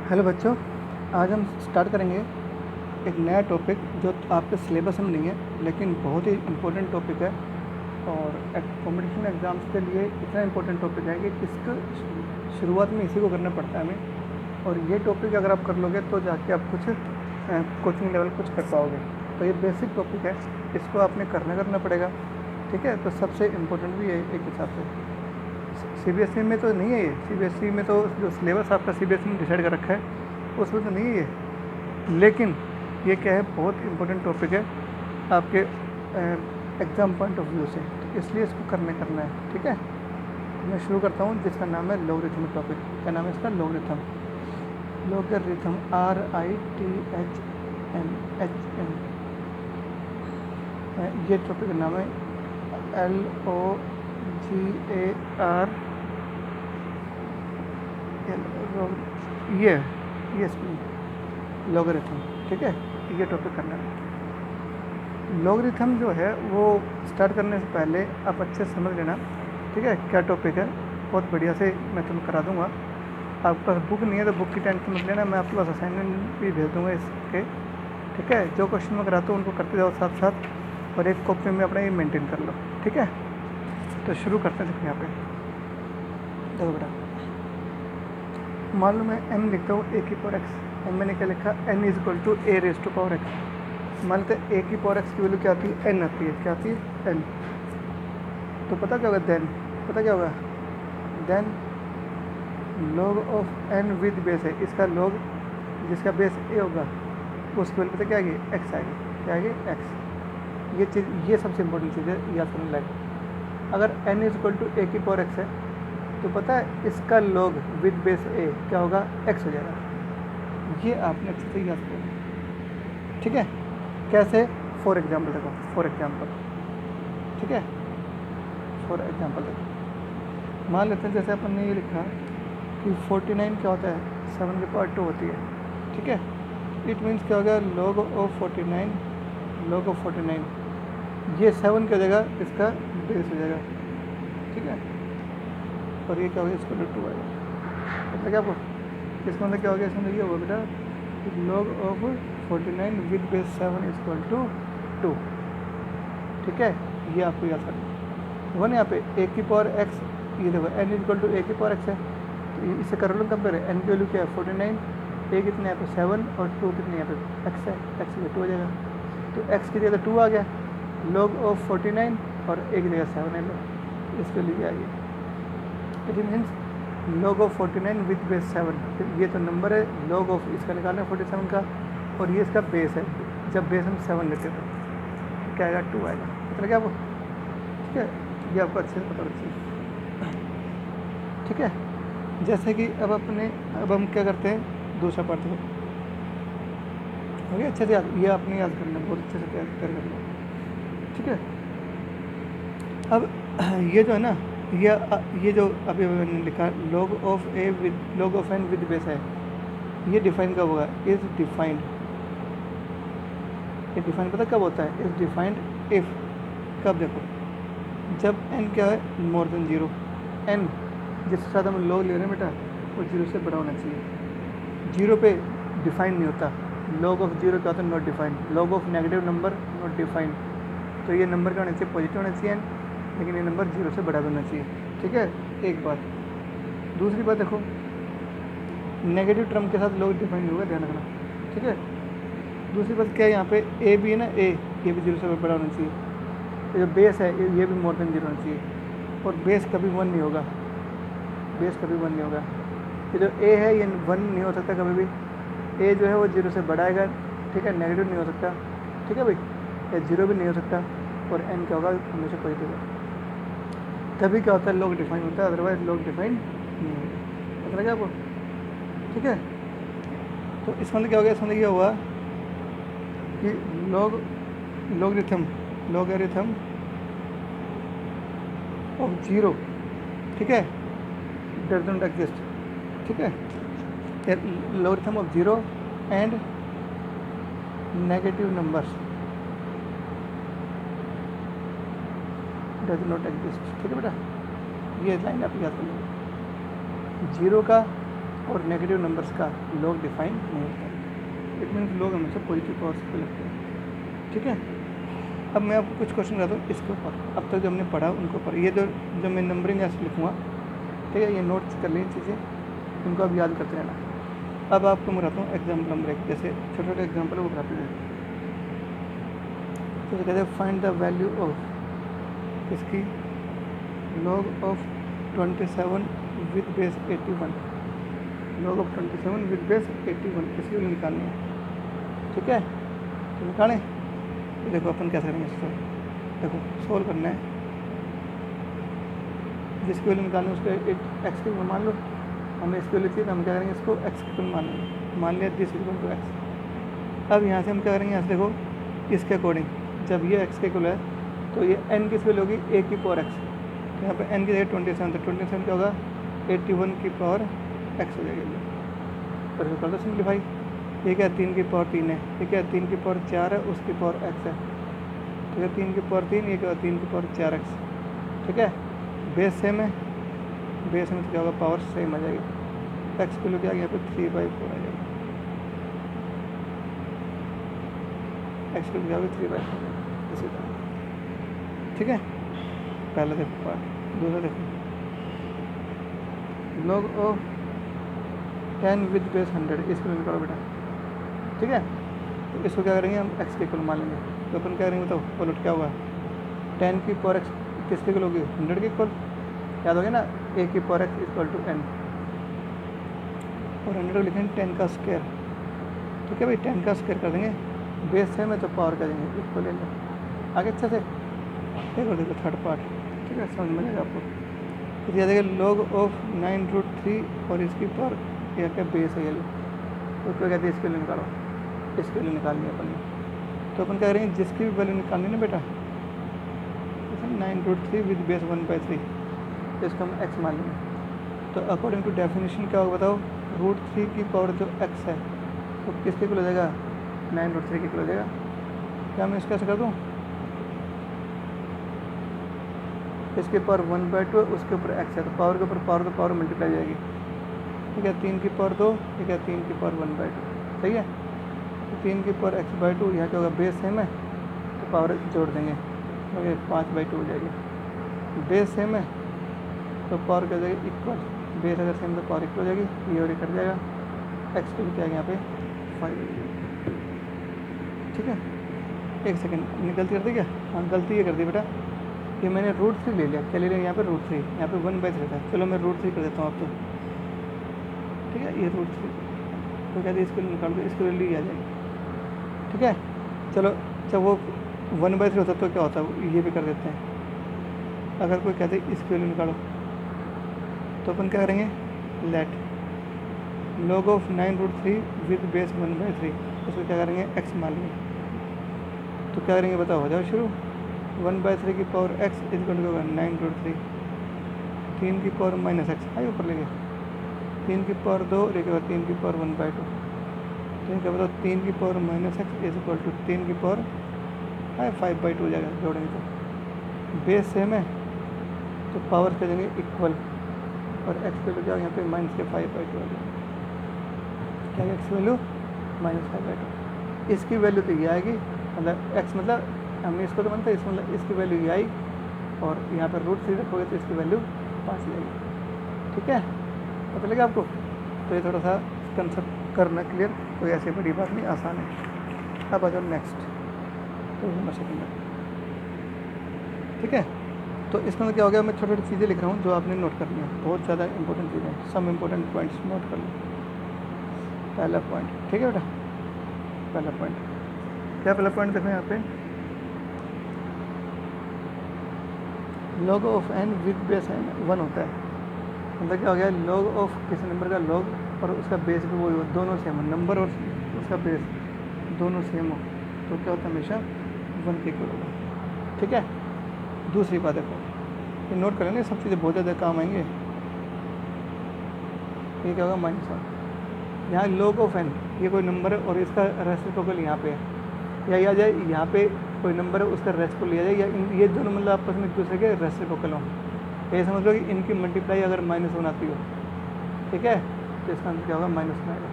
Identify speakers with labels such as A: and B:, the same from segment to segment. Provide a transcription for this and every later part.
A: Hello बच्चों, आज हम स्टार्ट करेंगे एक नया टॉपिक जो आपके सिलेबस में नहीं है लेकिन बहुत ही इम्पोर्टेंट टॉपिक है। और कॉम्पिटिशन एग्ज़ाम्स के लिए इतना इम्पोर्टेंट टॉपिक है कि इसका शुरुआत में इसी को करना पड़ता है हमें। और ये टॉपिक अगर आप कर लोगे तो जाके आप कुछ कोचिंग लेवल कुछ कर पाओगे। तो ये बेसिक टॉपिक है, इसको आपने करना पड़ेगा। ठीक है, तो सबसे इम्पोर्टेंट भी है एक हिसाब से। सीबीएसई में तो नहीं है ये, सीबीएसई में तो जो सिलेबस आपका सीबीएसई ने डिसाइड कर रखा है उसमें तो नहीं है ये। लेकिन ये क्या है, बहुत इंपॉर्टेंट टॉपिक है आपके एग्ज़ाम पॉइंट ऑफ व्यू से, तो इसलिए इसको करना है। ठीक है, तो मैं शुरू करता हूँ जिसका नाम है लॉगरिथम टॉपिक। क्या नाम है इसका? लॉगरिथम। लॉगरिथम RITHM ये टॉपिक का नाम है LOGAR ये लॉगरिथम। ठीक है, ये टॉपिक करना है। लॉगरिथम जो है वो स्टार्ट करने से पहले आप अच्छे से समझ लेना। ठीक है, क्या टॉपिक है, बहुत बढ़िया से मैं तुम्हें करा दूंगा। आपके पास बुक नहीं है तो बुक की टेंशन मत लेना, मैं आपके पास असाइनमेंट भी भेज दूंगा इसके। ठीक है, जो क्वेश्चन मैं कराता हूँ उनको करते जाओ साथ साथ, और एक कॉपी में अपना ये मेंटेन कर लो। ठीक है, तो शुरू करते हैं। यहाँ पे देखो बेटा, मान लो मैं n लिखता हूँ a की पावर x। n मैंने क्या लिखा? n is equal to a raise to power x। मान लेते हैं a की पावर x की वैल्यू क्या आती है? n आती है। क्या आती है? n। तो पता क्या होगा देन? पता क्या होगा then? log of n with base है, इसका log जिसका बेस a होगा उसकी वैल्यू पता क्या आएगी? x आएगी। क्या आएगी? x। ये चीज़, ये सबसे इंपॉर्टेंट चीज़ है, याद करने लायक। अगर n is equal to a की पावर x है तो पता है इसका log विद बेस a क्या होगा? x हो जाएगा। ये आपने अच्छे से याद करना। ठीक है, कैसे? फॉर एग्जाम्पल देखो, फॉर एग्जाम्पल। ठीक है, फॉर एग्जाम्पल देखो, मान लेते हैं जैसे अपन ने ये लिखा कि 49 क्या होता है? 7 की पावर 2 होती है। ठीक है, इट मीन्स क्या होगा? log ऑफ 49, log ऑफ 49 ये 7 क्या हो जाएगा? इसका बेस हो जाएगा। ठीक है, और ये क्या हो गया? इसको 2 आएगा। मतलब क्या आपको इसका मतलब क्या हो गया? इसमें ये होगा बेटा log of 49 with base 7 is equal to 2। ठीक है, ये आपको याद करना। वन यहाँ पे a की पावर x, ये देखो n is equal to a की पावर x है, तो इससे कर लो कंपेयर। n की वैल्यू क्या है? 49, a कितने यहाँ पे 7 और 2 कितने यहाँ पे x है, x की 2 हो जाएगा। तो x की जगह 2 आ गया, log ऑफ 49 और a की जगह 7 है, लो इसके लिए आ गया। It means log of 49 with base 7। ये तो नंबर है, log ऑफ इसका निकालना है 47 का, और ये इसका बेस है। जब बेस हम 7 लेते हैं तो क्या आएगा? 2 आएगा। मतलब क्या आपको? ठीक है, ये आपको अच्छे से पता होना चाहिए। ठीक है, जैसे कि अब हम क्या करते हैं, दूसरा पार्ट देखो। ओके, अच्छे से याद, ये आपने याद करना है, बहुत अच्छे से याद करना। ठीक है, अब ये जो है ना, ये जो अभी मैंने लिखा log of a with log of n with base है, ये डिफाइन कब होगा? Is defined. ये डिफाइन पता कब होता है? Is defined if. कब? देखो, जब n क्या है? More than 0। n जिसके साथ हम log ले रहे हैं बेटा वो 0 से बड़ा होना चाहिए। 0 पे डिफाइंड नहीं होता। log ऑफ 0 क्या होता है? Not defined. log of negative number not defined. तो ये नंबर क्या होना चाहिए? पॉजिटिव होना चाहिए, लेकिन ये नंबर 0 से बड़ा होना चाहिए। ठीक है, एक बात। दूसरी बात देखो, नेगेटिव टर्म के साथ log डिफाइंड होगा, ध्यान रखना। ठीक है, दूसरी बात क्या है, यहाँ पे a भी है ना, a ये भी 0 से बड़ा होना चाहिए। तो जो बेस है ये भी मोर देन 0 होना चाहिए, और बेस कभी 1 नहीं होगा। बेस कभी 1 नहीं होगा। ये जो a है ये 1 नहीं हो सकता कभी भी। a जो है वो 0 से बड़ा आएगा। ठीक है, नेगेटिव नहीं हो सकता। ठीक है भाई, या 0 भी नहीं हो सकता, और n क्या होगा? हमेशा पॉजिटिव होगा। तभी क्या होता है? log डिफाइन होता है, अदरवाइज log डिफाइन नहीं होगा। पता लगा आपको? ठीक है, तो इसका मतलब क्या हो गया? इसका मतलब ये हुआ कि लॉगरिथम ऑफ 0, ठीक है, डजंट एग्जिस्ट। ठीक है, logarithm of 0 and negative numbers does not exist. ठीक है बेटा, ये लाइन आप याद कर लो। 0 का और नेगेटिव नंबर्स का लॉग डिफाइन नहीं होता है। इट मीन्स लॉग हमेशा पॉजिटिव पावर्स पे लगते हैं। ठीक है, अब मैं आपको कुछ क्वेश्चन कराता हूँ इसके ऊपर। अब तक जो हमने पढ़ा उनको ऊपर, ये जो मैं नंबरिंग ऐसे लिखूँगा, ठीक है, ये नोट्स कर लें चीज़ें, उनको आप याद करते रहना। अब आपको मैं बताता हूँ एग्जाम्पल नंबर 1, जैसे छोटे छोटे एग्जाम्पल वो बताते हैं। तो कहते हैं फाइंड द वैल्यू ऑफ किसकी, log of 27 with base 81, log of 27 with base 81 इसकी वैल्यू निकालनी है। ठीक है, तो निकालें। तो देखो अपन कैसे करेंगे इसको, देखो सोल्व करना है, जिसकी वैल्यू निकालनी है उसको एक्स की वैल्यू मान लो, हमें इसकी वैल्यू चाहिए तो हम क्या करेंगे, इसको एक्स की वैल्यू मान लेंगे, मान लिया दिस इक्वल टू एक्स। अब यहाँ से हम क्या करेंगे, यहाँ से देखो इसके अकॉर्डिंग जब ये एक्स के इक्वल है तो ये एन किस वैल्यू होगी, ए की पावर एक्स। तो यहाँ पे एन की जगह 27, तो 27 क्या होगा, 81 की पावर एक्स हो जाएगी। और इसको कर दो सिंप्लीफाई, ये क्या 3 की पावर 3 है, ये क्या 3 की पावर 4 है, उसकी पावर एक्स है, ठीक है 3 की पावर 3, ये क्या 3 की पावर 4 एक्स। ठीक है, बेस सेम है, बेस में तो क्या होगा, पावर सेम आ जाएगी। एक्स की वैल्यू क्या आ गया, यहाँ पे 3/4 आ जाएगी, एक्स की वैल्यू क्या होगी 3/4 इसी तरह। ठीक है, पहला देखो पार्ट। दूसरा देखो, लॉग ऑफ 10 विद बेस 100 इसको वैल्यू करो बेटा। ठीक है, तो इसको क्या करेंगे हम एक्स के इक्वल मान लेंगे। तो अपन क्या करेंगे, बताओ उलट क्या होगा, 10 की पावर एक्स किसके इक्वल होगी, 100 के इक्वल, याद हो गया ना, ए की power X equal to N, और 100 को लिखेंगे 10 का स्क्वायर। ठीक है भाई, 10 का स्क्वायर कर देंगे, बेस सेम है तो पावर कर देंगे इक्वल ले लो। आगे अच्छे से देखो थर्ड पार्ट। ठीक है, समझ में आएगा आपको। तो याद है लॉग ऑफ 9√3 और इसकी पावर यह क्या बेस है, ये लो, तो क्या कहते हैं इसके लिए निकालो, इसके लिए निकालनी है अपन ने। तो अपन क्या करेंगे, जिसकी भी वैल्यू निकालनी है ना बेटा, जैसे 9√3 विद बेस 1/3, तो इसको हम एक्स मान लेंगे। तो अकॉर्डिंग टू डेफिनेशन क्या होगा बताओ, √3 की पावर जो एक्स है तो किसके इक्वल हो जाएगा, 9√3 के इक्वल हो जाएगा। क्या मैं इसका ऐसे कर दूँ, इसके पावर 1/2 उसके ऊपर एक्स है, तो पावर के ऊपर पावर, तो पावर मल्टीप्लाई हो जाएगी। ठीक है, 3 की पावर 2, ठीक है 3 की पावर 1/2, सही है। तो 3 की पावर x/2, यहाँ क्या होगा, बेस सेम है तो पावर जोड़ देंगे, तो ये 5/2 हो जाएगी। बेस सेम है तो पावर क्या हो जाएगी, इक्वल, बेस अगर सेम तो पावर इक्वल हो जाएगी, ये और ये कट जाएगा, एक्स की क्या है यहाँ पे 5। ठीक है, एक सेकेंड गलती कर दी क्या, हाँ गलती ये कर दी बेटा, ये मैंने √3 ले लिया, क्या ले लिया यहाँ पे √3, यहाँ पे 1/3 था, चलो मैं √3 कर देता हूँ आप तो। ठीक है, ये √3 तो कहते हैं इसको निकाल दो, इसकी वैल्यू आ जाएगी। ठीक है, चलो जब वो 1/3 होता तो क्या होता है, ये भी कर देते हैं। अगर कोई कहते हैं इसकी वैल्यू निकालो, तो अपन क्या करेंगे, let log of 9√3 with base 1/3, उसको क्या करेंगे, एक्स मान लेंगे। तो क्या करेंगे बताओ, हो जाओ शुरू। 1/3 की पावर एक्स इक्वल टू 9√3, 3 की पावर माइनस एक्स, आइए ऊपर लेंगे, 3 की पावर 2 और एक बार 3 की पावर 1/2, तो क्या बताओ 3 की power minus X is equal to 3 की पावर 5/2 हो जाएगा, जोड़ेंगे तो बेस सेम है तो पावर कर देंगे इक्वल, और एक्स वैल्यू क्या यहाँ पे माइनस के 5/2 आ जाएगा। क्या एक्स वैल्यू -5/2, इसकी वैल्यू तो ये आएगी, मतलब एक्स मतलब हमने इसको तो मानते हैं, इस मतलब इसकी वैल्यू ये आई, और यहाँ पर √3 रखोगे तो इसकी वैल्यू 5 लगेगी। ठीक है, पता लगा आपको। तो ये थोड़ा सा कंसेप्ट करना क्लियर, कोई ऐसी बड़ी बात नहीं, आसान है। अब आ जाओ नेक्स्ट, तो नंबर सेकंड में। ठीक है, तो इसमें क्या हो गया, मैं छोटी छोटी चीज़ें लिख रहा हूँ जो आपने नोट करनी है, बहुत ज़्यादा इंपॉर्टेंट चीज़ें, सम इंपॉर्टेंट पॉइंट्स नोट कर लो। पहला पॉइंट, ठीक है बेटा, पहला पॉइंट क्या, पहला पॉइंट देखो यहाँ पे, log of N with base N 1 होता है, मतलब क्या हो गया, लॉग ऑफ किसी नंबर का लॉग और उसका बेस भी वही हो, दोनों सेम हो, नंबर और उसका बेस दोनों सेम हो, तो क्या होता है, हमेशा 1 के इक्वल होगा। ठीक है, दूसरी बात देखो, ये नोट कर लेंगे, सब चीज़ें बहुत ज़्यादा काम आएंगे। ये क्या होगा, -1, यहाँ लॉग ऑफ एन, ये कोई नंबर है और इसका रेसिप्रोकल यहाँ पे है, या आ जाए यहाँ पे कोई नंबर है उसका रेसिप्रोकल लिया जाए, या ये दोनों मतलब आपस में एक दूसरे के रेसिप्रोकल हों, ये समझ लो कि इनकी मल्टीप्लाई अगर -1 आती हो, ठीक है, तो इसका आंसर क्या होगा -1 आएगा।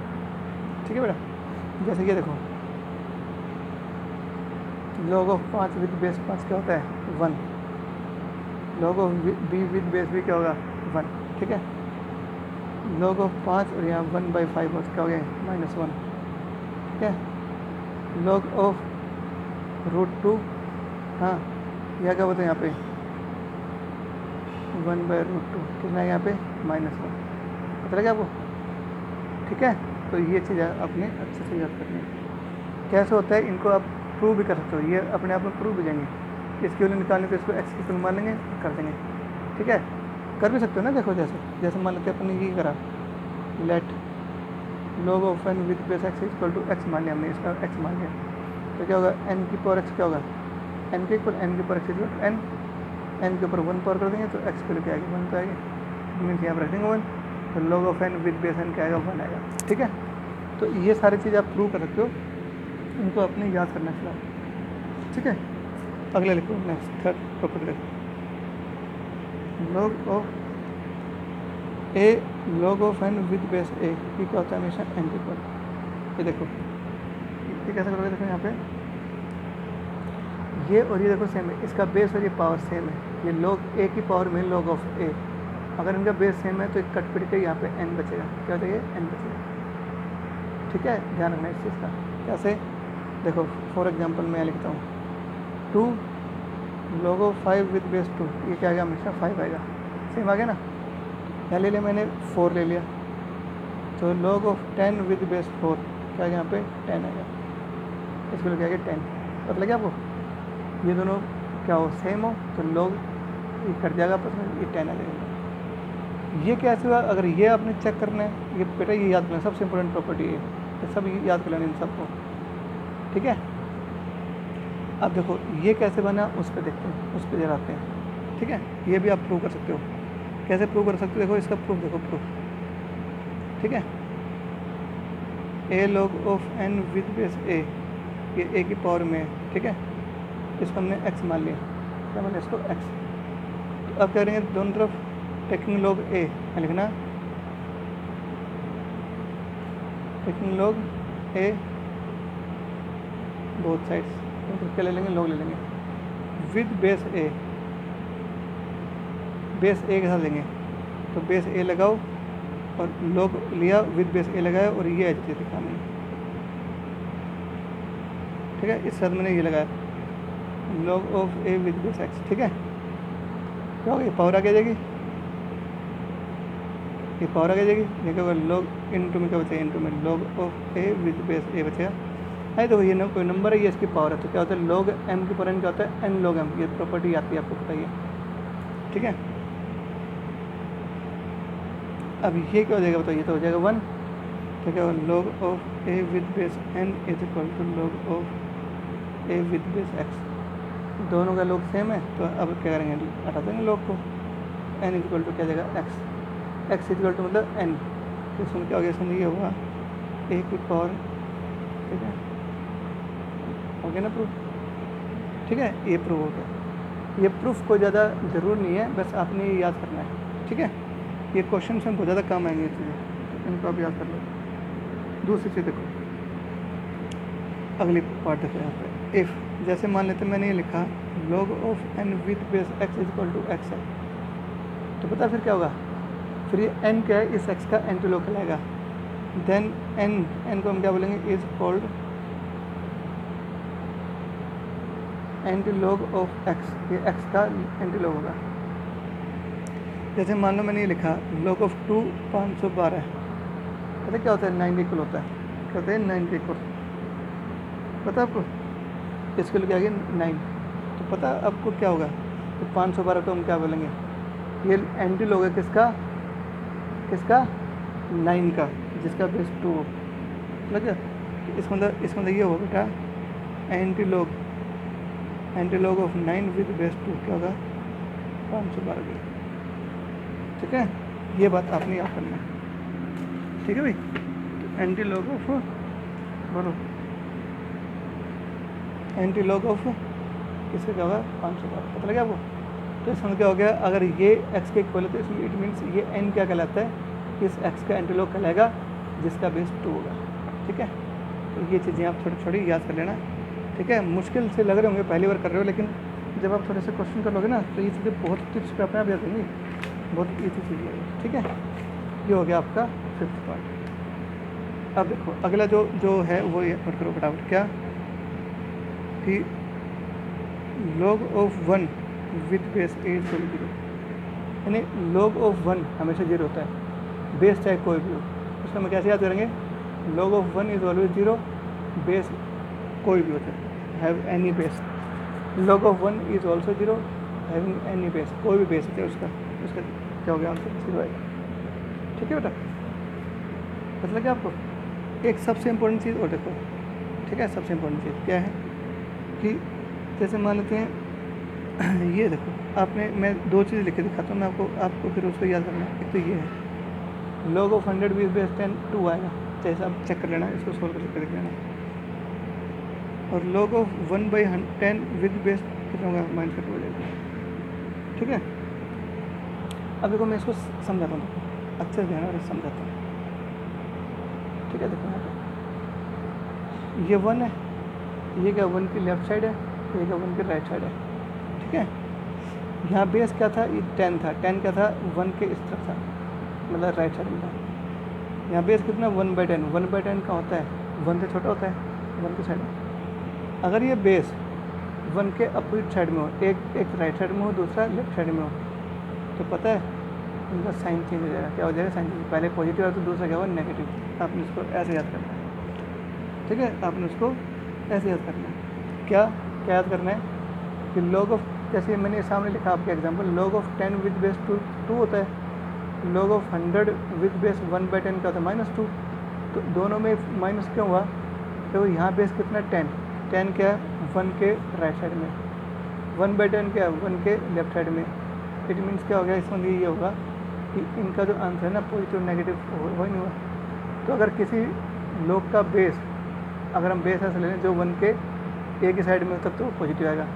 A: ठीक है बेटा, जैसे ये देखो log ऑफ 5 विद बेस 5 क्या होता है 1, log of b with base भी क्या होगा 1। ठीक है, log ऑफ 5 और यहाँ 1/5 और क्या हो गया -1। ठीक है, log ऑफ √2, हाँ यह क्या होता है यहाँ पे 1/√2 कितना है यहाँ पे -1, पता लगा आपको। ठीक है, तो ये चीज़ आपने अच्छे से याद करनी है। कैसे होता है इनको आप प्रूव भी कर सकते हो, ये अपने आप में प्रूव भी जाएंगे। इसकी वैल्यू निकालने पे इसको एक्स की वैल्यू मान लेंगे, कर देंगे। ठीक है, कर भी सकते हो ना। देखो जैसे जैसे मान लेते अपने ये करा, let log of n with base x equal to X मान लिया हमने, इसका x मान लिया, तो क्या होगा n की पावर x क्या होगा n के ऊपर n की power x equal to n के ऊपर 1 पावर कर देंगे तो x की वैल्यू क्या आएगी 1 तो आएगी, मीन्स यहाँ पर रख देंगे 1, तो log of n with base n क्या आएगा 1 आएगा। ठीक है, तो ये सारी चीज़ आप प्रूव कर सकते हो, इनको अपने याद करना चाहिए। ठीक है, अगले लिखो next third property log of a log of n with base a, ये क्या होता है हमेशा n के ऊपर। ये देखो ये कैसे करोगे, देखो यहाँ पे ये और ये देखो सेम है, इसका बेस और ये पावर सेम है, ये log a की पावर में log ऑफ a, अगर इनका बेस सेम है तो एक कट पिट के यहाँ पे n बचेगा, क्या होता है ये n बचेगा। ठीक है, ध्यान रखना इस चीज़ का। कैसे देखो फॉर एग्जांपल मैं लिखता हूँ 2 log ऑफ 5 विद बेस 2, ये क्या आएगा हमेशा 5 आएगा, सेम आ गया ना। यहाँ ले लिया मैंने 4 ले लिया, तो log ऑफ 10 विद बेस 4 क्या आएगा यहाँ पे 10 आएगा, इसको क्या आएगा 10, पता लगे आपको। ये दोनों क्या हो सेम हो तो log ये कट जाएगा आपस में, ये 10 आ जाएगा। ये कैसे हुआ, अगर ये आपने चेक करना है, ये बेटा ये याद करना सबसे इंपॉर्टेंट प्रॉपर्टी है, ये सब याद कर लेना इन सबको। ठीक है, अब देखो ये कैसे बना उस पर देखते हैं, उस पर जरा आते हैं। ठीक है, ये भी आप प्रूव कर सकते हो, कैसे प्रूव कर सकते हो, देखो इसका प्रूफ देखो प्रूफ। ठीक है, a log of n with base a, ये a की पावर में है। ठीक है, इसको हमने x मान लिया, क्या मान लिया इसको x। तो अब क्या करेंगे दोनों तरफ टेकिंग log a लिखना, taking log a both sides, तो क्या ले लेंगे log ले लेंगे, with base a, base a के साथ लेंगे, तो बेस a लगाओ और log लिया विद बेस a लगाया और ये एच दिखा मैंने। ठीक है, इस साथ मैंने ये लगाया log of a with base x। ठीक है, क्या होगा ये पावर आगे जाएगी, ये पावर आगे जाएगी, ये क्या होगा log इंटू में क्या बचेगा इंटू में log of a with base a बचेगा। है तो ये कोई नंबर है, ये इसकी पावर है, तो क्या होता है log m की पावर n क्या होता है n log m, ये प्रॉपर्टी आती है आपको पता ही है। ठीक है, अब ये क्या हो जाएगा बताइए, तो हो जाएगा 1, तो क्या होगा log of a with base n is equal to log of a with base x, दोनों का log सेम है, तो अब क्या करेंगे हटा देंगे log को, n इज इक्वल टू क्या जाएगा x इज इक्वल टू मतलब n, तो इसमें क्या हो गया, इसमें ये हुआ a की पावर। ठीक है, हो गया ना प्रूफ। ठीक है, ये प्रूफ हो गया, ये प्रूफ कोई ज़्यादा ज़रूर नहीं है, बस आपने ये याद करना है। ठीक है, ये क्वेश्चन में बहुत ज़्यादा काम आएंगे ये चीज़ें, इनको आप याद कर लो। दूसरी चीज़ देखो, अगली पार्ट देखो यहाँ पे, इफ़ जैसे मान लेते मैंने ये लिखा log of n with base x is equal to x है, तो पता फिर क्या होगा, फिर ये n क्या है, इस x का एंटी लॉग कहलाएगा, देन n को हम क्या बोलेंगे is called anti log of x, ये x का एंटी लॉग होगा। जैसे मान लो मैंने ये लिखा log ऑफ 2 512, पता क्या होता है 90 इक्वल होता है, क्या होता है 90 इक्वल, पता आपको इसके लिए क्या गया 9, तो पता आपको क्या होगा, तो 512 को हम क्या बोलेंगे, ये एंटी लॉग है किसका 9 का, जिसका बेस 2 हो। लगे इसका मतलब ये होगा बेटा anti log of 9 with base 2 क्या होगा 512 का। ठीक है, ये बात आपने याद करना है। ठीक है भाई, तो एंटी लॉग ऑफ बोलो एंटी लॉग ऑफ किससे क्या होगा 512, पता लगा आपको। तो इसमें क्या हो गया, अगर ये x के इक्वल है तो इसमें इट मीन्स ये n क्या कहलाता है इस x का एंटीलॉग कहलाएगा जिसका बेस 2 होगा। ठीक है, तो ये चीज़ें आप थोड़ी थोड़ी याद कर लेना। ठीक है, मुश्किल से लग रहे होंगे पहली बार कर रहे हो, लेकिन जब आप थोड़े से क्वेश्चन कर लोगे ना तो ये चीज़ें बहुत टिप्स पे अपने आप याद रहेंगी, बहुत ईजी चीज़ है। ठीक है, ये हो गया आपका 5th पॉइंट। अब देखो अगला जो है वो ये नोट करो फटाफट, क्या कि log of 1 with base A is 0, यानी log ऑफ 1 हमेशा 0 होता है, बेस चाहे कोई भी हो। उसको हम कैसे याद करेंगे, log of 1 is always 0, base कोई भी होता है, have any base. log of 1 is also 0, having any base, कोई भी बेस होता है उसका क्या हो गया आंसर 0 आएगा। ठीक है बेटा, पता लगा आपको। एक सबसे इम्पोर्टेंट चीज़ और देखो, ठीक है, सबसे इम्पोर्टेंट चीज़ क्या है कि जैसे मान लेते हैं ये देखो आपने, मैं 2 चीज़ लिख के दिखाता हूँ मैं आपको फिर उसको याद करना है। एक तो ये है log ऑफ 100 विद बेस 10 2 आएगा, जैसे आप चेक कर लेना, इसको सोल्व करके देख लेना। और log ऑफ 1/10 विद बेस कितना होगा, -2 हो जाएगा। ठीक है, अब देखो मैं इसको समझाता हूँ, देखो अच्छे से ध्यान और समझाता हूँ। ठीक है, देखो यहाँ पे ये 1 है, ये क्या 1 की लेफ्ट साइड है, ये क्या 1 की राइट साइड है। ठीक है, यहाँ बेस क्या था, ये 10 था, 10 क्या था 1 के इस तरफ था, मतलब राइट साइड में था। यहाँ बेस कितना 1/10, 1/10 का होता है 1 से छोटा होता है 1 की साइड में। अगर ये बेस 1 के अपोजिट साइड में हो, एक राइट साइड में हो, दूसरा लेफ्ट साइड में हो, तो पता है इनका साइन चेंज हो जाएगा। क्या हो जाएगा, साइन चेंज, पहले पॉजिटिव है तो दूसरा क्या हुआ नेगेटिव। आपने इसको ऐसे याद करना है। ठीक है, आपने उसको ऐसे याद करना है। क्या याद करना है कि log ऑफ, जैसे मैंने सामने लिखा आपके example, log of 10 with base 2 होता है, log ऑफ 100 विद बेस 1/10 का होता है -2। तो दोनों में माइनस क्यों हुआ, तो यहाँ बेस कितना 10 क्या है 1 के राइट साइड में, 1/10 क्या है 1 के लेफ्ट साइड में। इट मीन्स क्या हो गया, इसमें ये होगा कि इनका जो आंसर है ना पॉजिटिव नेगेटिव हो ही नहीं हुआ। तो अगर किसी log का बेस, अगर हम बेस ऐसे ले लें जो 1 के एक ही साइड में हो तब तो पॉजिटिव आएगा,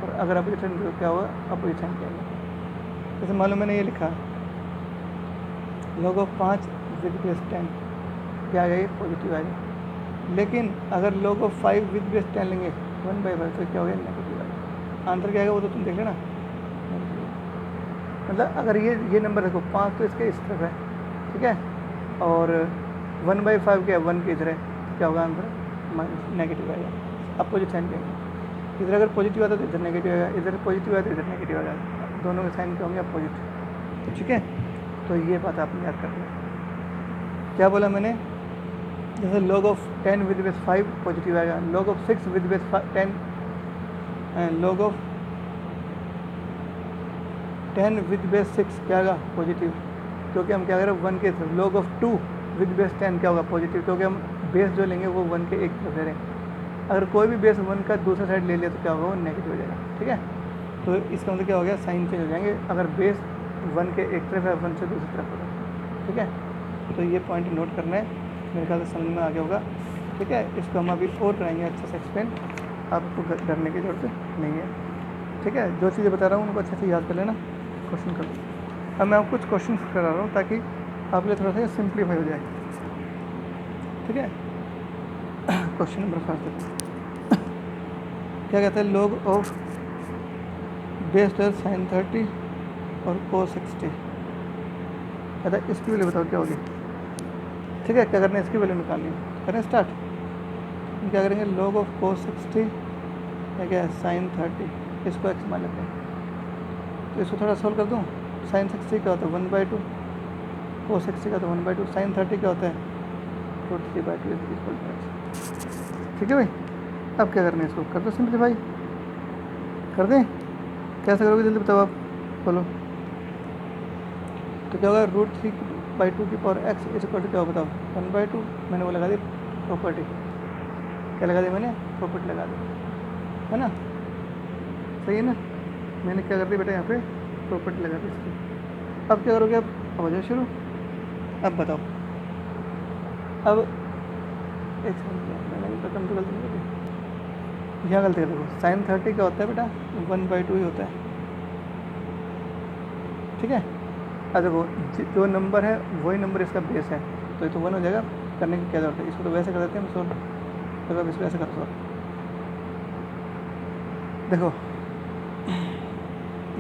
A: और अगर अपोजिट साइड में क्या होगा, अपोजिट साइन क्या आएगा। जैसे मालूम मैंने ये लिखा log ऑफ 5 विद बेस 10 क्या आएगा, ये पॉजिटिव आएगा। लेकिन अगर log ऑफ 5 विद बेस 10 लेंगे 1/5 तो क्या हो गया, नेगेटिव आएगा। आंसर क्या आएगा वो तो तुम देख लेना। मतलब अगर ये नंबर देखो 5 तो इसके इस तरफ है, ठीक है, और 1/5 क्या है 1 के इधर है, तो क्या होगा आंसर नेगेटिव आएगा। अपोजिट साइन क्या है, इधर अगर पॉजिटिव आता तो इधर नेगेटिव आएगा, इधर पॉजिटिव आता तो इधर नेगेटिव आएगा, दोनों के साइन क्या होंगे अपोजिट। ठीक है, तो ये बात आपने याद करनी है। क्या बोला मैंने, जैसे log of 10 with base 5 positive आएगा, log of 6 with base 10, log of 10 with base 6 क्या होगा पॉजिटिव, क्योंकि हम क्या करें 1 के तरफ। log ऑफ 2 विद बेस 10 क्या होगा पॉजिटिव, क्योंकि हम बेस जो लेंगे वो 1 के एक तरफ ले रहे हैं। अगर कोई भी बेस 1 का दूसरा साइड ले लिया तो क्या होगा, वो नेगेटिव हो जाएगा। ठीक है, तो इसका मतलब क्या हो गया, साइन चेंज हो जाएंगे अगर बेस 1 के एक तरफ है 1 से दूसरी तरफ होगा। ठीक है, तो ये पॉइंट नोट करना है, मेरे ख्याल से समझ में आ गया होगा। ठीक है, इसको हम अभी और कराएंगे अच्छे से एक्सप्लेन, आपको डरने की ज़रूरत नहीं है। ठीक है, जो चीज़ें बता रहा हूँ उनको अच्छे से याद कर लेना, क्वेश्चन कर लो। अब मैं आपको कुछ क्वेश्चन करा रहा हूँ ताकि आप लिए थोड़ा सा सिंप्लीफाई हो जाए। ठीक है, क्वेश्चन नंबर 5 क्या कहता है, log ऑफ बेस 12 sin 30 और cos 60। कहता है इसकी वैल्यू बताओ क्या होगी। ठीक है, क्या करना है, इसकी वैल्यू निकालनी है। करें स्टार्ट, हम क्या करेंगे, log ऑफ cos 60 क्या है sin 30, इसको x मान लेते हैं। तो इसको थोड़ा सोल्व कर दूँ, sin 60 क्या होता है 1/2, cos 60 का तो 1/2, sin 30 क्या होता है √3/2 इक्वल टू x। ठीक है भाई, अब क्या करना है, इसको कर दो सिंप्लीफाई, कर दें। कैसे करोगे जल्दी बताओ आप, बोलो। तो क्या होगा, √3/2 की power x is equal to क्या होगा बताओ 1/2। मैंने वो लगा दी प्रॉपर्टी, क्या लगा दी मैंने, प्रॉपर्टी लगा दी, है ना, सही है ना। मैंने क्या कर दी बेटा, यहाँ पे प्रॉपर्टी लगा दी इसकी। अब क्या करोगे, अब हो जाए शुरू। अब बताओ, अब एक मैंने कम तो गलती नहीं करी, यहाँ गलती कर देखो, sin 30 क्या होता है बेटा 1/2 ही होता है। ठीक है, देखो जो नंबर है वही नंबर इसका बेस है, तो ये तो 1 हो जाएगा। करने की क्या जरूरत है, इसको तो वैसे कर देते हैं हम सोल्व। तो अब इसको ऐसे कर दो, देखो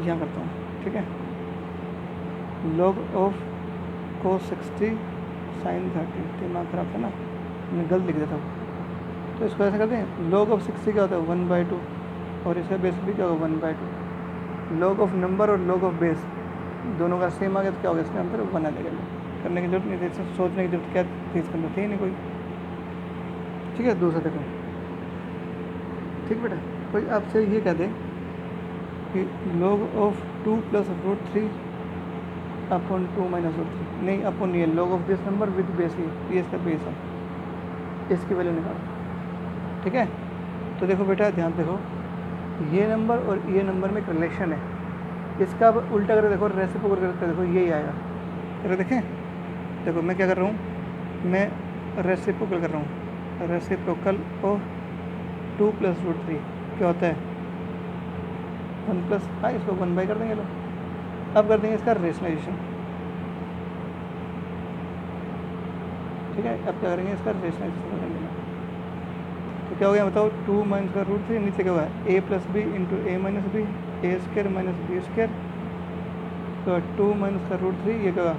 A: यहाँ करता हूँ, ठीक है। log ऑफ cos 60 sin 30, दिमाग खराब था ना, मैंने गलत लिख दिया था। तो इसको ऐसे करते हैं, log ऑफ 60 क्या होता है 1/2, और इसका बेस भी क्या होगा 1/2। log ऑफ नंबर और log ऑफ बेस दोनों का सेम आ गया तो क्या होगा, इसमें अंदर 1 आ जाएगा। करने की जरूरत नहीं थी, इससे सोचने की जरूरत क्या थी, इसके अंदर थी नहीं कोई। ठीक है, दूसरा देखो, ठीक बेटा, कोई आपसे ये कह दे कि log ऑफ 2 + √3 अपॉन 2 - √3, नहीं अपॉन नहीं है, log of this number with base, ये इसका बेस है, इसकी वैल्यू निकालो। ठीक है, तो देखो बेटा ध्यान देखो, ये नंबर और ये नंबर में एक रिलेशन है, इसका अब उल्टा करके देखो, रेसिप्रोकल करके देखो, यही आएगा। अरे देखें, देखो मैं क्या कर रहा हूँ, मैं रेसिप्रोकल कर रहा हूँ, रेसिप्रोकल ऑफ 2 + √3 क्या होता है 1 + हाँ, इसको 1/, कर देंगे लोग। अब कर देंगे इसका रेशनलाइजेशन, ठीक है। अब क्या करेंगे, इसका रेशनलाइजेशन कर देंगे। तो क्या हो गया बताओ, 2 - √3, नीचे क्या हुआ है a + b × a - b, a² - b², तो 2 - √3, ये क्या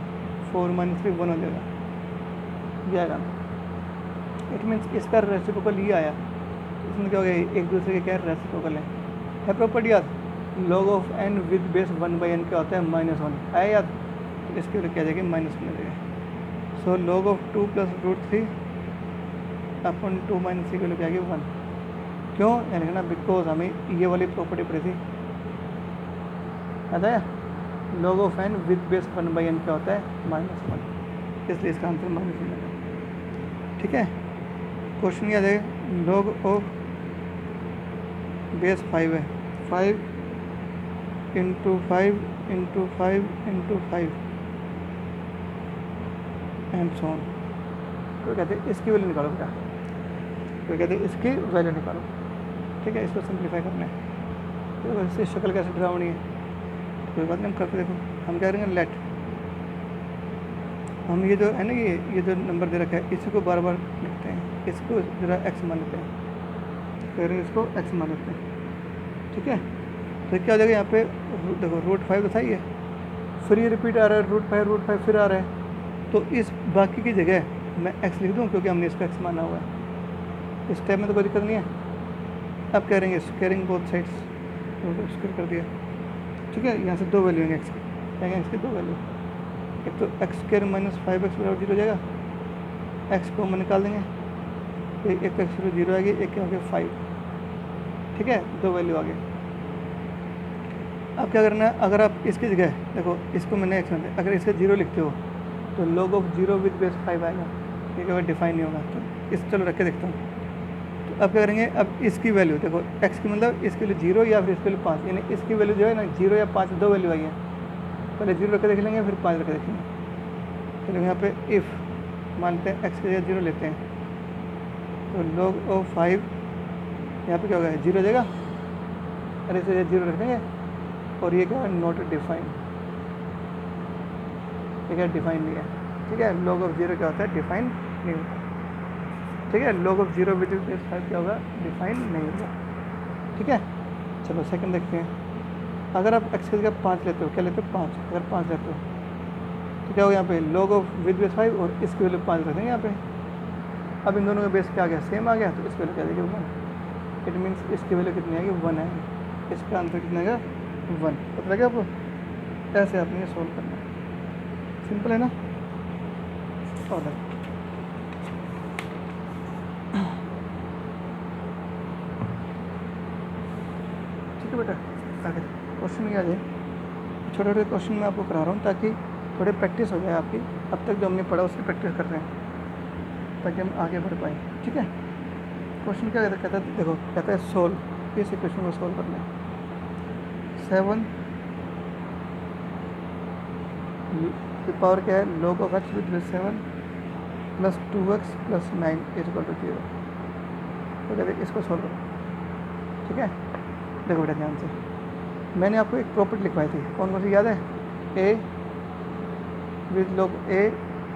A: 4 - 3 1 हो जाएगा, ये आएगा। इट मीन्स इसका रेसिप्रोकल ये आया, इसमें क्या हो गया, एक दूसरे के क्या रेसिप्रोकल है प्रॉपर्टी याद। log of n with base 1/n क्या होता है -1, आया याद। तो इसके लिए क्या जाएगी -1 हो जाएगा। सो log ऑफ 2 + √3 अपॉन 2 - 3 के लिए क्या आएगी 1। क्यों, यानी ना बिकॉज हमें ये वाली प्रॉपर्टी पड़ी थी, याद आया। log of n with base 1/n क्या होता है -1, इसलिए इसका आंसर -1 है। ठीक है, क्वेश्चन क्या है, log ऑफ बेस 5 है, 5 × 5 × 5 × 5 एंड सो ऑन। तो कहते हैं इसकी वैल्यू निकालो बेटा, तो कहते हैं इसकी वैल्यू निकालो। ठीक है, इसको सिंप्लीफाई करना है। तो इससे शक्ल कैसे डरावनी है, कोई बात नहीं, हम करके देखो। हम क्या करेंगे, लेट हम ये जो है ना, ये जो नंबर दे रखा है इसी को बार बार लिखते हैं, इसको जरा x मान लेते हैं, फिर इसको x मान लेते हैं। ठीक है, तो क्या हो जाएगा यहाँ पे, देखो √5 तो था ही है, फिर ये रिपीट आ रहा है, √5 फिर आ रहा है, तो इस बाकी की जगह मैं x लिख दूँ, क्योंकि हमने इसको x माना हुआ है। इस टाइप में तो कोई दिक्कत नहीं है। अब कह रहेंगे स्क्वायरिंग बोथ साइड्स, तो स्क्वायर कर दिया। ठीक है, यहाँ से 2 वैल्यू होंगे x की, क्या x की 2 वैल्यू, एक तो x² - 5x = 0 हो जाएगा, x को हम निकाल देंगे, एक x 0 आ गई, एक क्या हो गया 5। ठीक है, 2 वैल्यू आ गई। अब क्या करना है, अगर आप इसकी जगह देखो, इसको मैंने x में, अगर इसके 0 लिखते हो तो log ऑफ 0 विद बेस 5 आएगा, ये क्या डिफाइन नहीं होगा। तो इस चलो रख के देखता हूँ। तो अब क्या करेंगे, अब इसकी वैल्यू देखो, x की मतलब इसके लिए 0 या फिर इसके लिए 5, यानी इसकी वैल्यू जो है ना 0 या 5, 2 वैल्यू आई है। पहले 0 रख के देख लेंगे, फिर 5 रख के देखेंगे। चलो यहाँ पे इफ़ मानते हैं x की जगह 0 लेते हैं, तो log ऑफ 5 यहाँ पे क्या होगा 0 हो जाएगा, अरे इसे 0 रख देंगे, और ये क्या है नॉट डिफाइन, ये क्या डिफाइन नहीं है। ठीक है, log ऑफ 0 क्या होता है डिफाइन नहीं होता। ठीक है, log ऑफ 0 विद बेस 5 क्या होगा डिफाइन नहीं होगा। ठीक है, चलो सेकंड देखते हैं। अगर आप x की जगह 5 लेते हो, क्या लेते हो 5, अगर 5 लेते हो तो क्या होगा यहाँ पे log ऑफ विद बेस 5 और इसकी वैल्यू 5 रख देंगे यहाँ पे। अब इन दोनों का बेस क्या आ गया सेम आ गया, तो इसकी वैल्यू क्या देगी 1। इट मीन्स इसकी वैल्यू कितनी आएगी 1 आएगी, इसका आंसर कितना आएगा 1। पता लगा आपको, ऐसे आपने ये सोल्व करना है, सिंपल है ना। और ठीक है बेटा, आगे क्वेश्चन क्या आ जाए, छोटे छोटे क्वेश्चन मैं आपको करा रहा हूँ ताकि थोड़ी प्रैक्टिस हो जाए आपकी। अब तक जो हमने पढ़ा उसकी प्रैक्टिस कर रहे हैं ताकि हम आगे बढ़ पाएँ। ठीक है, क्वेश्चन क्या कहता है, देखो कहता है सोल्व, इस इक्वेशन को सोल्व करना है। 7 की पावर क्या है, log of x with 7 + 2x + 9 = 0। तो कहते इसको सोल्व करो। ठीक है, देखो बेटा ध्यान से, मैंने आपको एक प्रॉपर्टी लिखवाई थी, कौन कौन सी याद है, a विद log a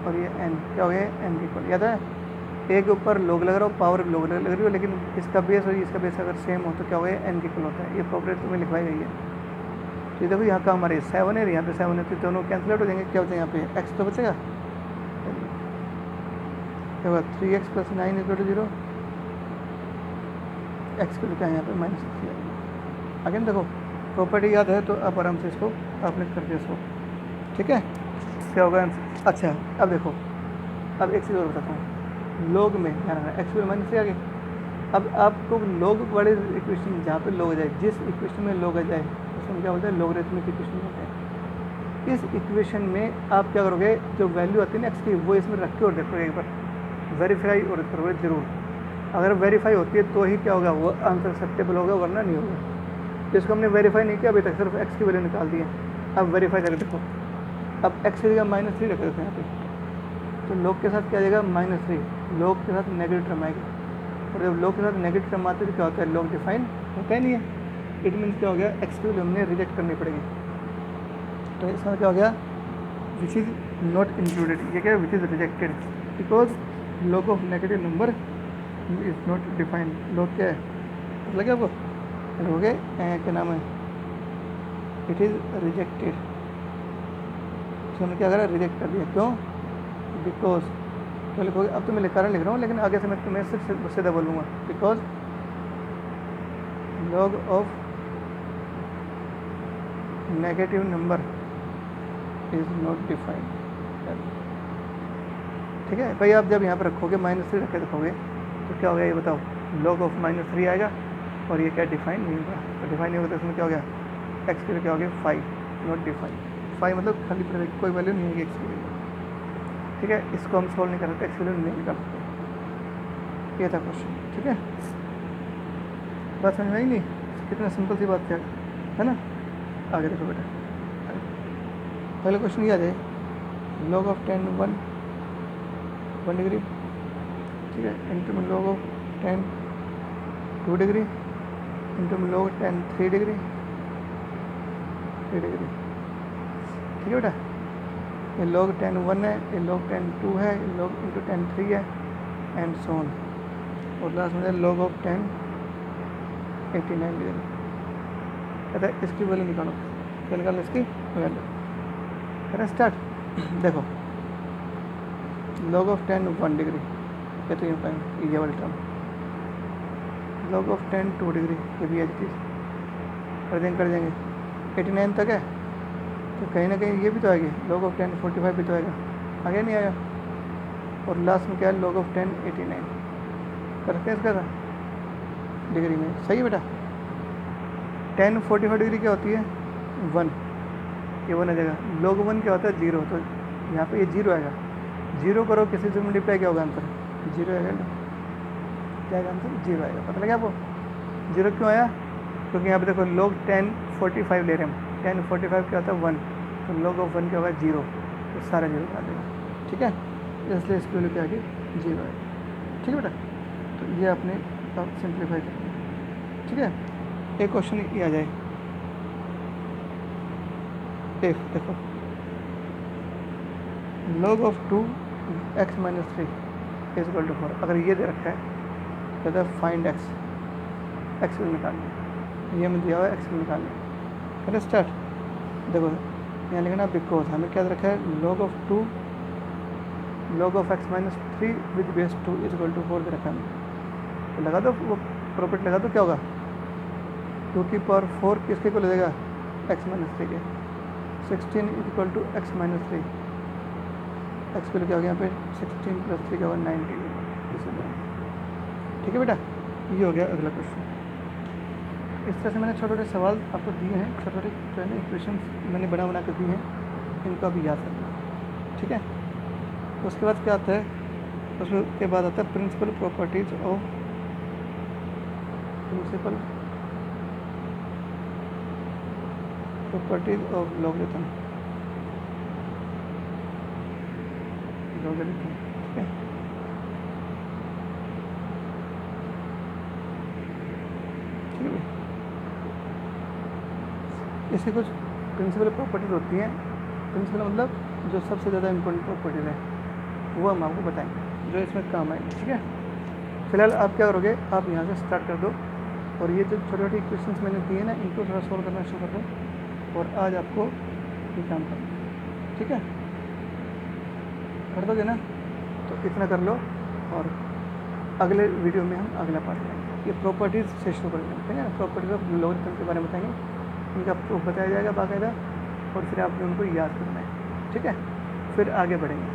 A: और ये n क्या हो गया n के इक्वल। याद है a के ऊपर log लग रहा हो, पावर log लग रही हो, लेकिन इसका बेस और इसका बेस अगर सेम हो तो क्या हो गया n के इक्वल होता है। ये प्रॉपर्टी तुम्हें लिखवाई गई है। तो देखो यहाँ का हमारे 7 है, यहाँ पे 7 है, तो दोनों कैंसिल आउट हो जाएंगे। क्या होता है यहाँ पे x तो बचेगा, क्या होगा 3x + 9 = 0, x को लिखा है यहाँ पे -6 आएगा। आगे देखो प्रॉपर्टी याद है तो आप आराम से इसको आपने कर दिया इसको, ठीक है। क्या होगा आंसर। अच्छा अब देखो, अब एक चीज़ और बताता हूँ, लोग में क्या रखना है, x -3 आ गए। अब आपको लोग वाले इक्वेशन जहाँ पे लोग आ जाए, जिस इक्वेशन में लोग आ जाए उसमें क्या बोलते हैं लॉगरिथमिक इक्वेशन होते हैं। इस इक्वेशन में आप क्या करोगे, जो वैल्यू आती है ना x की वो इसमें रख के और देखोगे एक बार, वेरीफाई और करोगे जरूर। अगर वेरीफाई होती है तो ही क्या होगा, वो आंसर एक्सेप्टेबल होगा, वरना नहीं होगा। जिसको हमने वेरीफाई नहीं किया अभी तक, सिर्फ x की वैल्यू निकाल दी है। अब वेरीफाई करके देखो, अब x की जगह -3 रख देते हैं यहाँ पे, तो लोग के साथ क्या आ जाएगा -3, लोग के साथ नेगेटिव टर्म आएगा। और जब लोग के साथ नेगेटिव टर्म आते तो क्या होता है, लोग डिफाइन होता ही नहीं है। इट मीन्स क्या हो गया, x की वैल्यू हमने रिजेक्ट करनी पड़ेगी। तो इसका क्या हो गया, विच इज़ नॉट इंक्लूडेड, ये क्या है which is rejected because log of negative number is not defined. log क्या है लगे आपको, हो गए क्या नाम है, इट इज़ रिजेक्टेड। तो हमने क्या करा, रिजेक्ट कर दिया। क्यों, बिकॉज तो लिखोगे, अब तो मैं कारण लिख रहा हूँ लेकिन आगे से मैं तुम्हें सिर्फ सीधा बोलूँगा, because log of negative number is not defined. ठीक है भाई, आप जब यहाँ पर रखोगे -3 रख के रखोगे तो क्या हो गया ये बताओ, log ऑफ -3 आएगा और ये क्या डिफाइन नहीं होगा। तो डिफाइन नहीं होगा तो इसमें क्या हो गया, x के लिए क्या हो गया 5 नॉट डिफाइंड। 5 मतलब खाली कोई वैल्यू नहीं होगी x के लिए, ठीक है। इसको हम सॉल्व नहीं कर सकते, x की वैल्यू नहीं निकाल सकते। ये था क्वेश्चन, ठीक है। बात समझ में आई नहीं, कितना सिंपल सी बात है ना। आगे देखो बेटा, पहले क्वेश्चन ये आ जाए, log ऑफ 10 1 डिग्री, ठीक है, इंटू में log ऑफ 10 2 डिग्री, इंटू में log 10 3 डिग्री 3 डिग्री, ठीक है बेटा। ये log 10 1 है, ये log 10 2 है, ये log इंटू 10 3 है, एंड सो ऑन। और लास्ट में log ऑफ 10 89 डिग्री। कहता है इसकी वैल्यू निकालो, क्या निकालो, इसकी वैल्यू करें स्टार्ट। देखो log ऑफ 10 1 डिग्री, ये तो ये वाली टर्म, log ऑफ 10 2 डिग्री, ये भी एज चीज़ कर देंगे 89 तक है, तो कहीं ना कहीं ये भी तो आएगी, log ऑफ 10 45 भी तो आएगा, आगे नहीं आया। और लास्ट में क्या है, log ऑफ 10 89 करते हैं इसका डिग्री में, सही है बेटा। 10 45 डिग्री क्या होती है 1, ये 1 आ जाएगा। log 1 क्या होता है 0, तो यहाँ पे ये 0 आएगा। 0 करो किसी से मल्टीप्लाई, क्या होगा आंसर 0 आएगा ना, क्या आएगा आंसर 0 आएगा। पता लगा आपको 0 क्यों आया, क्योंकि यहाँ पे देखो log 10 45 ले रहे हैं हम, 10 45 क्या होता है 1, तो log ऑफ 1 क्या होगा 0, तो सारा 0 आ जाएगा, ठीक है। इसलिए इसकी वैल्यू क्या आएगी 0 आएगी, ठीक है बेटा। तो ये आपने सिंप्लीफाई कर दिया, ठीक है। एक क्वेश्चन ये आ जाए, इफ देखो log ऑफ 2x - 3 = 4, अगर ये दे रखा है कहता है फाइंड x को निकालना, ये हमें दिया हुआ है x को निकालना। करें स्टार्ट। देखो यहाँ लिखना बिकॉज, हमें क्या दे रखा है log of 2 log of x - 3 with base 2 = 4 दे रखा है। तो लगा दो वो प्रॉपर्टी, लगा दो क्या होगा 2 की पावर 4 किसके को ले जाएगा x - 3 के, 16 = x - 3, x को क्या हो गया यहाँ पे 16 + 3 क्या होगा 19, ठीक है बेटा। ये हो गया अगला क्वेश्चन। इस तरह से मैंने छोटे छोटे सवाल आपको दिए हैं, छोटे छोटे जो है ना इक्वेशन मैंने बना कर दिए हैं, इनको अभी याद रखना, ठीक है। उसके बाद क्या आता है, उसके बाद आता है प्रिंसिपल प्रॉपर्टीज ऑफ लॉगरिथम, ठीक है। इसकी कुछ प्रिंसिपल प्रॉपर्टीज होती हैं। प्रिंसिपल मतलब जो सबसे ज़्यादा इम्पोर्टेंट प्रॉपर्टीज है वो हम आपको बताएंगे जो इसमें काम आएंगे, ठीक है। फिलहाल आप क्या करोगे, आप यहाँ से स्टार्ट कर दो और ये जो छोटी छोटी क्वेश्चंस मैंने दिए ना इनको थोड़ा सॉल्व करना शुरू कर दो और आज आपको ये काम करना है, ठीक है। कर दोगे ना, तो इतना कर लो और अगले वीडियो में हम अगला पार्ट लेंगे। ये प्रॉपर्टीज़ से शुरू करेंगे, ठीक है ना। प्रॉपर्टीज़ ऑफ लॉगरिथम के बारे में बताएंगे, इनका प्रूफ बताया जाएगा बाकायदा और फिर आपने उनको याद करना है, ठीक है। फिर आगे बढ़ेंगे।